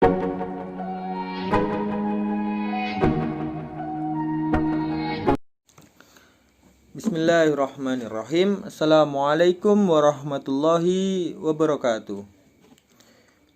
Bismillahirrahmanirrahim. Assalamualaikum warahmatullahi wabarakatuh.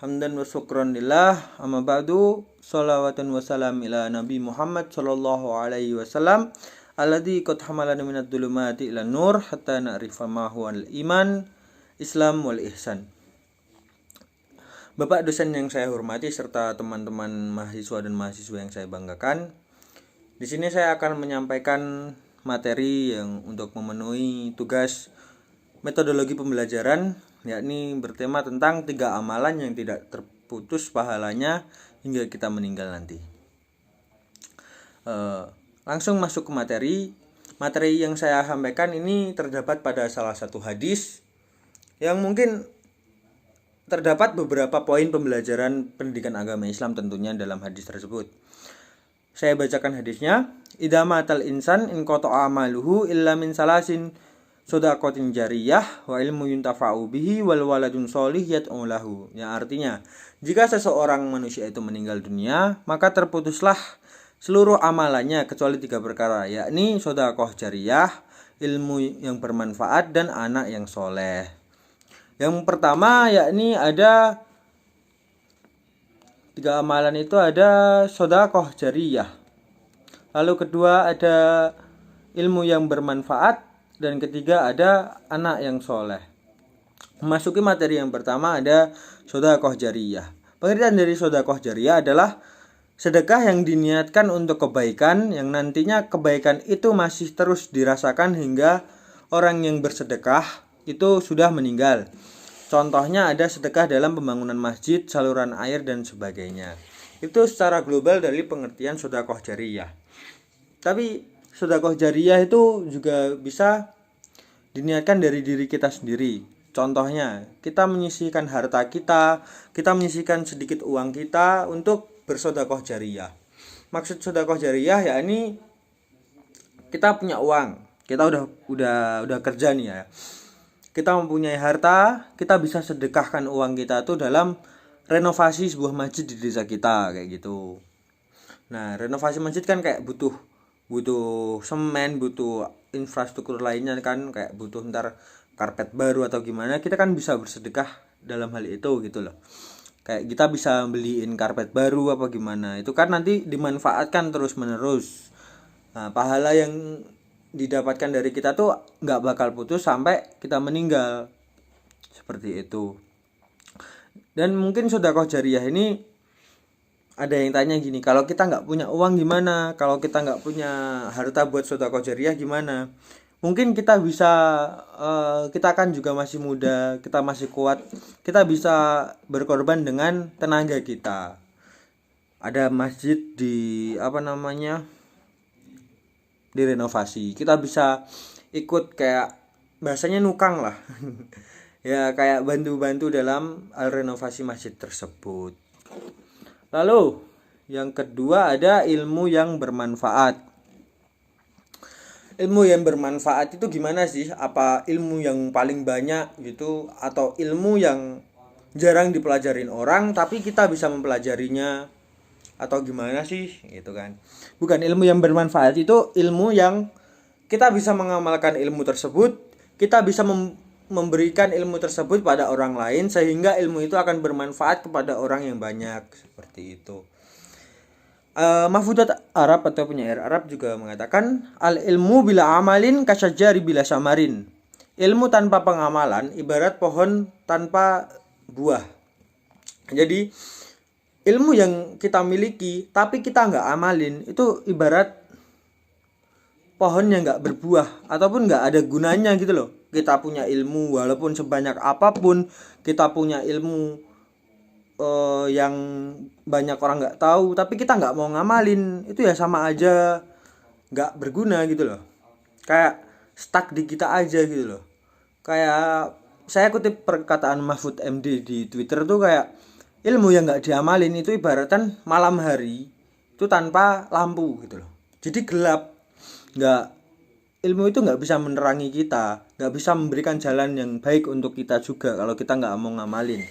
Hamdan wa syukran lillah, amma ba'du. Salawatan wa salam ila Nabi Muhammad sallallahu alaihi wasallam alladzi qad hamalana minad dhulumati ila nur hatta na'rifa ma huwal iman, Islam wal ihsan. Bapak dosen yang saya hormati serta teman-teman mahasiswa dan mahasiswa yang saya banggakan. Di sini saya akan menyampaikan materi yang untuk memenuhi tugas metodologi pembelajaran, yakni bertema tentang 3 amalan yang tidak terputus pahalanya hingga kita meninggal nanti. Langsung masuk ke materi. Materi yang saya sampaikan ini terdapat pada salah satu hadis yang mungkin terdapat beberapa poin pembelajaran pendidikan agama Islam tentunya dalam hadis tersebut. Saya bacakan hadisnya. Idza matal insan in qata'a amaluhu illa min salasin shadaqatin jariyah wa ilmu yuntafa'u bihi wal waladun sholih yad'u lahu. Yang artinya, jika seseorang manusia itu meninggal dunia, maka terputuslah seluruh amalannya kecuali 3 perkara, yakni shadaqah jariyah, ilmu yang bermanfaat, dan anak yang soleh. Yang pertama yakni ada 3 amalan itu ada shadaqah jariyah. Lalu kedua ada ilmu yang bermanfaat, dan ketiga ada anak yang soleh. Memasuki materi yang pertama ada shadaqah jariyah. Pengertian dari shadaqah jariyah adalah sedekah yang diniatkan untuk kebaikan, yang nantinya kebaikan itu masih terus dirasakan hingga orang yang bersedekah itu sudah meninggal. Contohnya ada sedekah dalam pembangunan masjid, saluran air, dan sebagainya. Itu secara global dari pengertian shadaqah jariyah. Tapi shadaqah jariyah itu juga bisa diniatkan dari diri kita sendiri. Contohnya, kita menyisihkan harta kita menyisihkan sedikit uang kita untuk bersedekah jariyah. Maksud sedekah jariyah yakni kita punya uang, kita udah kerja nih ya. Kita mempunyai harta, kita bisa sedekahkan uang kita tuh dalam renovasi sebuah masjid di desa kita kayak gitu. Nah, renovasi masjid kan kayak butuh semen, butuh infrastruktur lainnya kan, kayak butuh ntar karpet baru atau gimana, kita kan bisa bersedekah dalam hal itu gitu loh. Kayak kita bisa beliin karpet baru apa gimana, itu kan nanti dimanfaatkan terus menerus. Nah, pahala yang didapatkan dari kita tuh nggak bakal putus sampai kita meninggal, seperti itu. Dan mungkin sedekah jariyah ini ada yang tanya gini, kalau kita nggak punya uang gimana? Kalau kita nggak punya harta buat sedekah jariyah gimana? Mungkin kita bisa, kita kan juga masih muda, kita masih kuat, kita bisa berkorban dengan tenaga kita. Ada masjid direnovasi, kita bisa ikut kayak bahasanya nukang lah ya, kayak bantu-bantu dalam renovasi masjid tersebut. Lalu yang kedua ada ilmu yang bermanfaat. Ilmu yang bermanfaat itu gimana sih? Apa ilmu yang paling banyak gitu, atau ilmu yang jarang dipelajarin orang tapi kita bisa mempelajarinya, atau gimana sih gitu kan? Bukan, ilmu yang bermanfaat itu ilmu yang kita bisa mengamalkan ilmu tersebut, kita bisa memberikan ilmu tersebut pada orang lain sehingga ilmu itu akan bermanfaat kepada orang yang banyak, seperti itu. Mahfudzat Arab atau penyair Arab juga mengatakan, al ilmu bila amalin kasyajari bila samarin. Ilmu tanpa pengamalan ibarat pohon tanpa buah. Jadi ilmu yang kita miliki tapi kita nggak amalin itu ibarat pohon yang nggak berbuah ataupun nggak ada gunanya gitu loh. Kita punya ilmu walaupun sebanyak apapun, kita punya ilmu yang banyak orang nggak tahu, tapi kita nggak mau ngamalin, itu ya sama aja nggak berguna gitu loh. Kayak stuck di kita aja gitu loh. Kayak saya kutip perkataan Mahfud MD di Twitter tuh, kayak ilmu yang nggak diamalin itu ibaratkan malam hari itu tanpa lampu gitu loh. Jadi gelap, ilmu itu nggak bisa menerangi kita, nggak bisa memberikan jalan yang baik untuk kita juga kalau kita nggak mau ngamalin.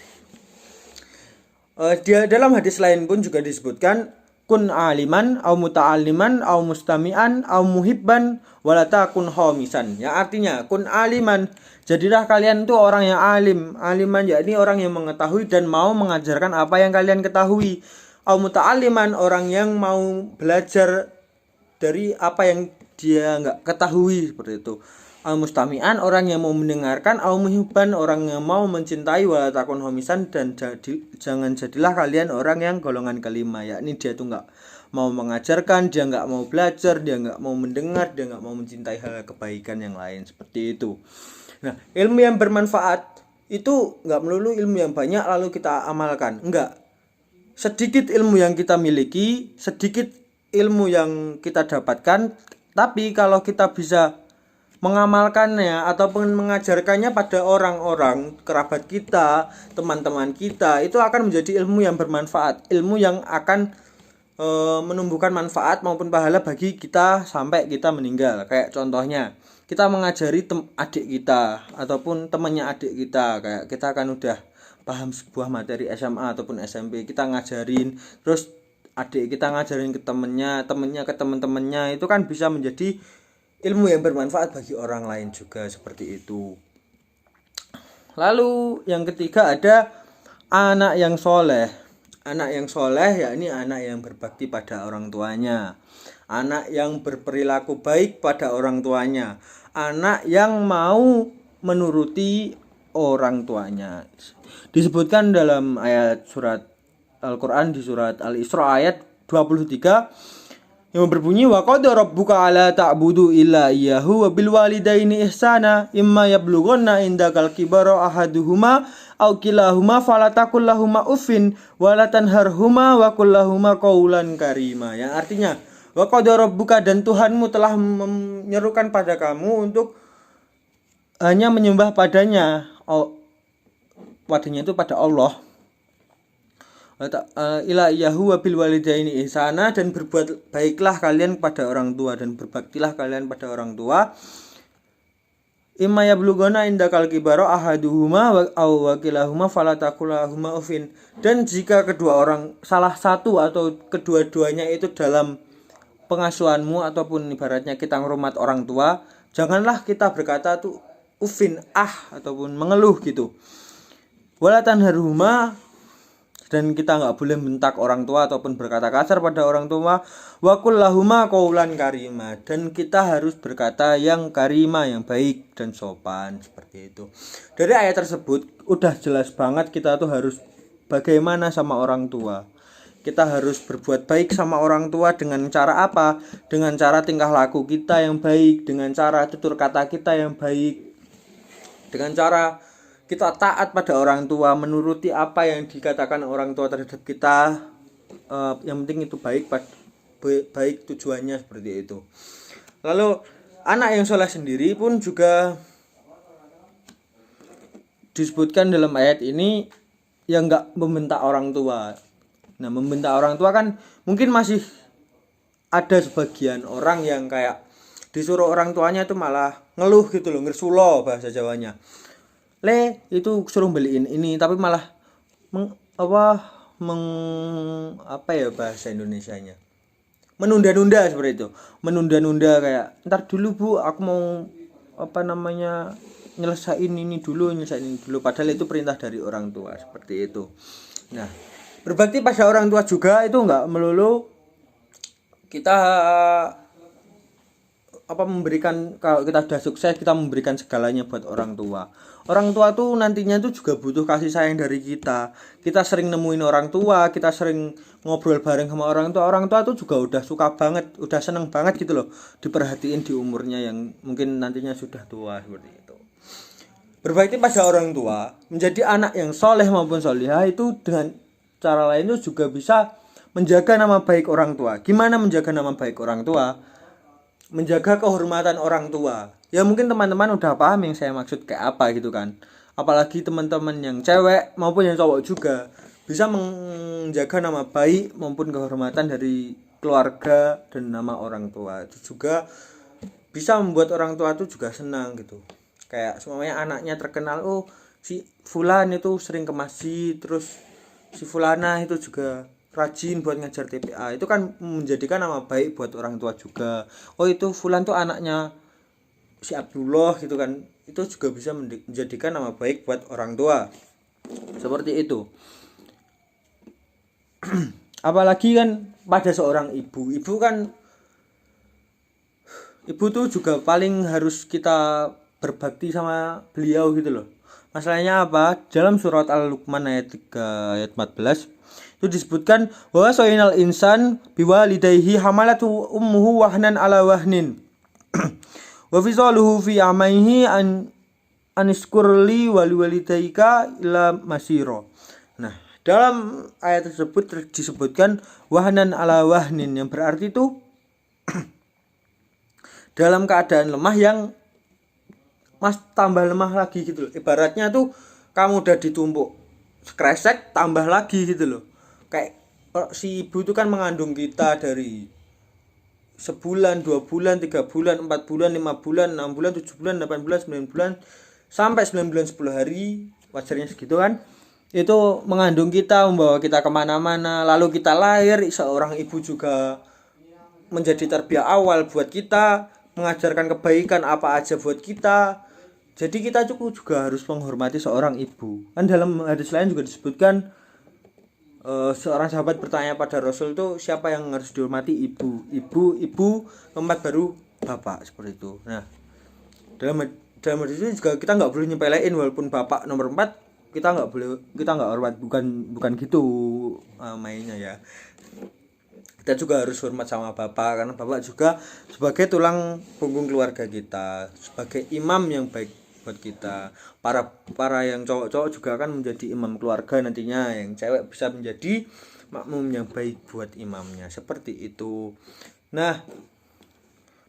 Dia dalam hadis lain pun juga disebutkan kun aliman au muta'alliman au mustami'an au muhibban walata kun homisan. Ya artinya kun aliman, jadilah kalian tuh orang yang alim. Aliman yakni orang yang mengetahui dan mau mengajarkan apa yang kalian ketahui. Au muta'alliman, orang yang mau belajar dari apa yang dia nggak ketahui, seperti itu. Al mustami'an, orang yang mau mendengarkan. Al muhibban, orang yang mau mencintai. Wala takun homisan, dan jangan jadilah kalian orang yang golongan kelima, yakni dia tuh nggak mau mengajarkan, dia nggak mau belajar, dia nggak mau mendengar, dia nggak mau mencintai hal kebaikan yang lain, seperti itu. Nah, ilmu yang bermanfaat itu nggak melulu ilmu yang banyak lalu kita amalkan, enggak. Sedikit ilmu yang kita miliki, sedikit ilmu yang kita dapatkan, tapi kalau kita bisa mengamalkannya ataupun mengajarkannya pada orang-orang kerabat kita, teman-teman kita, itu akan menjadi ilmu yang bermanfaat, ilmu yang akan menumbuhkan manfaat maupun pahala bagi kita sampai kita meninggal. Kayak contohnya kita mengajari adik kita ataupun temannya adik kita, kayak kita kan udah paham sebuah materi SMA ataupun SMP, kita ngajarin, terus adik kita ngajarin ke temennya ke teman-temannya, itu kan bisa menjadi ilmu yang bermanfaat bagi orang lain juga, seperti itu. Lalu yang ketiga ada anak yang soleh. Anak yang soleh yakni anak yang berbakti pada orang tuanya, anak yang berperilaku baik pada orang tuanya, anak yang mau menuruti orang tuanya. Disebutkan dalam ayat surat Al-Quran di surat Al-Isra ayat 23 yang berbunyi wa qad rabbuka alla ta'budu illa iyyahu wa bil walidaini ihsana imma yablughanna indakal kibara ahaduhuma aw kilahuma fala taqul lahumā uffin wa la tanharhuma wa qul lahumā qawlan karima. Yang artinya wa qad rabbuka, dan Tuhanmu telah menyerukan pada kamu untuk hanya menyembah padanya, padanya itu pada Allah, ila iyahu wa bil walidaini ihsana, dan berbuat baiklah kalian pada orang tua dan berbaktilah kalian pada orang tua. Imma yablughana indakal kibara ahaduhuma aw wakilahuma fala taqul lahumā uffin, dan jika kedua orang, salah satu atau kedua-duanya itu dalam pengasuhanmu ataupun ibaratnya kita menghormat orang tua, janganlah kita berkata tuh uffin ataupun mengeluh gitu. Wala tanharhuma, dan kita nggak boleh bentak orang tua ataupun berkata kasar pada orang tua. Wa qul lahumā qawlan karima, dan kita harus berkata yang karima, yang baik dan sopan, seperti itu. Dari ayat tersebut udah jelas banget kita tuh harus bagaimana sama orang tua. Kita harus berbuat baik sama orang tua dengan cara apa? Dengan cara tingkah laku kita yang baik, dengan cara tutur kata kita yang baik, dengan cara kita taat pada orang tua, menuruti apa yang dikatakan orang tua terhadap kita. Yang penting itu baik tujuannya, seperti itu. Lalu anak yang soleh sendiri pun juga disebutkan dalam ayat ini yang nggak membentak orang tua. Nah, membentak orang tua kan mungkin masih ada sebagian orang yang kayak disuruh orang tuanya itu malah ngeluh gitu loh, ngersulo bahasa Jawanya. Itu suruh beliin ini tapi malah bahasa Indonesianya menunda-nunda, seperti itu. Menunda-nunda kayak ntar dulu Bu, aku mau nyelesain ini dulu, padahal itu perintah dari orang tua, seperti itu. Nah, berbakti pada orang tua juga itu enggak melulu kita memberikan, kalau kita sudah sukses kita memberikan segalanya buat orang tua. Orang tua tuh nantinya tuh juga butuh kasih sayang dari kita. Kita sering nemuin orang tua, kita sering ngobrol bareng sama orang tua. Orang tua tuh juga udah suka banget, udah seneng banget gitu loh diperhatiin di umurnya yang mungkin nantinya sudah tua, seperti itu. Berbakti pada orang tua, menjadi anak yang soleh maupun solihah, itu dengan cara lain itu juga bisa menjaga nama baik orang tua. Gimana menjaga nama baik orang tua? Menjaga kehormatan orang tua. Ya mungkin teman-teman udah paham yang saya maksud kayak apa gitu kan. Apalagi teman-teman yang cewek maupun yang cowok juga bisa menjaga nama baik maupun kehormatan dari keluarga dan nama orang tua. Itu juga bisa membuat orang tua itu juga senang gitu. Kayak semuanya anaknya terkenal, si fulan itu sering ke masjid, terus si fulana itu juga rajin buat ngajar TPA, itu kan menjadikan nama baik buat orang tua juga. Oh itu fulan tuh anaknya si Abdullah gitu kan, itu juga bisa menjadikan nama baik buat orang tua, seperti itu. Apalagi kan pada seorang ibu kan, ibu tuh juga paling harus kita berbakti sama beliau gitu loh. Masalahnya apa? Dalam surat Al-Luqman ayat 3 ayat 14 itu disebutkan wa sayyinal insan biwalidayhi hamalatu ummuhu wahnan ala wahnin wa fisaluhu fi amaihi aniskurli waliwalidayka ila masiro. Nah, dalam ayat tersebut disebutkan wahnan ala wahnin, yang berarti itu dalam keadaan lemah yang tambah lemah lagi gitu loh. Ibaratnya tuh kamu udah ditumpuk kresek tambah lagi gitu loh. Kayak si ibu itu kan mengandung kita dari sebulan, 2 bulan, 3 bulan, 4 bulan, 5 bulan, 6 bulan, 7 bulan, 8 bulan, 9 bulan, sampai 9 bulan 10 hari, wajarnya segitu kan. Itu mengandung kita, membawa kita kemana-mana. Lalu kita lahir, seorang ibu juga menjadi tarbiyah awal buat kita, mengajarkan kebaikan apa aja buat kita. Jadi kita juga harus menghormati seorang ibu. Kan dalam hadis lain juga disebutkan seorang sahabat bertanya pada Rasul itu siapa yang harus dihormati? Ibu, keempat baru bapak, seperti itu. Nah, dalam hadis itu juga kita nggak boleh nyepelein, walaupun bapak nomor 4 kita nggak hormat, bukan gitu mainnya ya. Kita juga harus hormat sama bapak, karena bapak juga sebagai tulang punggung keluarga kita, sebagai imam yang baik buat kita. Para yang cowok-cowok juga akan menjadi imam keluarga nantinya, yang cewek bisa menjadi makmum yang baik buat imamnya, seperti itu. Nah,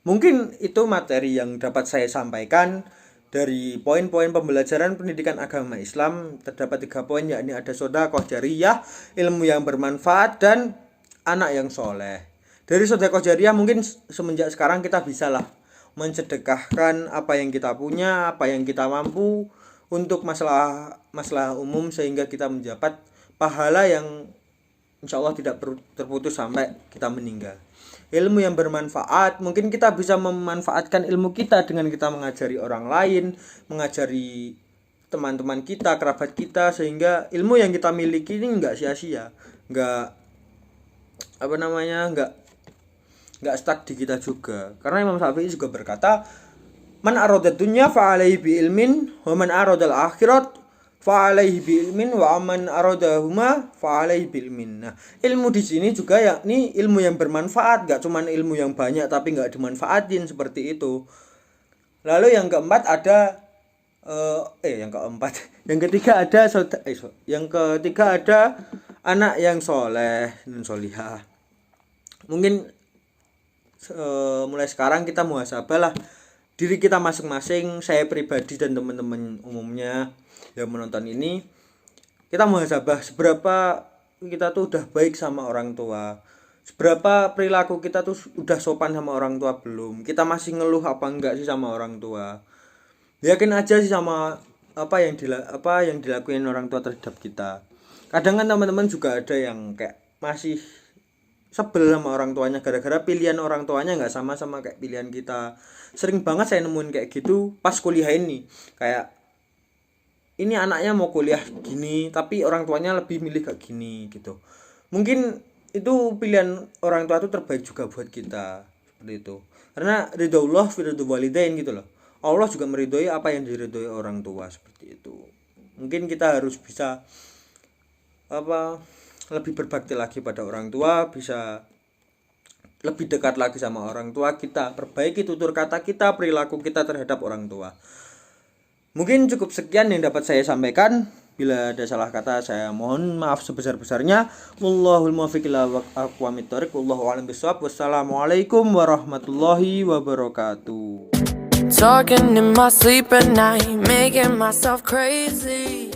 mungkin itu materi yang dapat saya sampaikan dari poin-poin pembelajaran pendidikan agama Islam. Terdapat 3 poin, yakni ada sedekah jariyah, ilmu yang bermanfaat, dan anak yang soleh. Dari sedekah jariyah mungkin semenjak sekarang kita bisalah mensedekahkan apa yang kita punya, apa yang kita mampu untuk masalah umum, sehingga kita mendapat pahala yang insya Allah tidak terputus sampai kita meninggal. Ilmu yang bermanfaat, mungkin kita bisa memanfaatkan ilmu kita dengan kita mengajari orang lain, mengajari teman-teman kita, kerabat kita, sehingga ilmu yang kita miliki ini enggak sia-sia, enggak stuck di kita juga. Karena Imam Syafi'i juga berkata, man arada dunya fa alaihi bi ilmin wa man arada al akhirat fa alaihi bi ilmin wa man aradahuma fa alaihi bi ilmin. Nah, ilmu di sini juga yakni ilmu yang bermanfaat, enggak cuman ilmu yang banyak tapi enggak dimanfaatin, seperti itu. Lalu yang keempat ada yang ketiga ada anak yang soleh dan solihah. Mungkin mulai sekarang kita muhasabah lah diri kita masing-masing, saya pribadi dan teman-teman umumnya yang menonton ini. Kita muhasabah seberapa kita tuh udah baik sama orang tua, seberapa perilaku kita tuh udah sopan sama orang tua belum, kita masih ngeluh apa enggak sih sama orang tua. Yakin aja sih sama apa yang dilakuin orang tua terhadap kita. Kadang kan teman-teman juga ada yang kayak masih sebel sama orang tuanya gara-gara pilihan orang tuanya nggak sama kayak pilihan kita. Sering banget saya nemuin kayak gitu pas kuliah ini. Kayak ini anaknya mau kuliah gini tapi orang tuanya lebih milih kayak gini gitu. Mungkin itu pilihan orang tua itu terbaik juga buat kita, seperti itu. Karena ridhoullah fi ridho walidain gitu loh. Allah juga meridhoi apa yang diridhoi orang tua, seperti itu. Mungkin kita harus bisa lebih berbakti lagi pada orang tua, bisa lebih dekat lagi sama orang tua kita, perbaiki tutur kata kita, perilaku kita terhadap orang tua. Mungkin cukup sekian yang dapat saya sampaikan. Bila ada salah kata saya mohon maaf sebesar-besarnya. Wallahul muwaffiq ila aqwamit thoriq. Wallahu a'lam bishawab. Wassalamualaikum warahmatullahi wabarakatuh. Talking in my sleep at night, making myself crazy.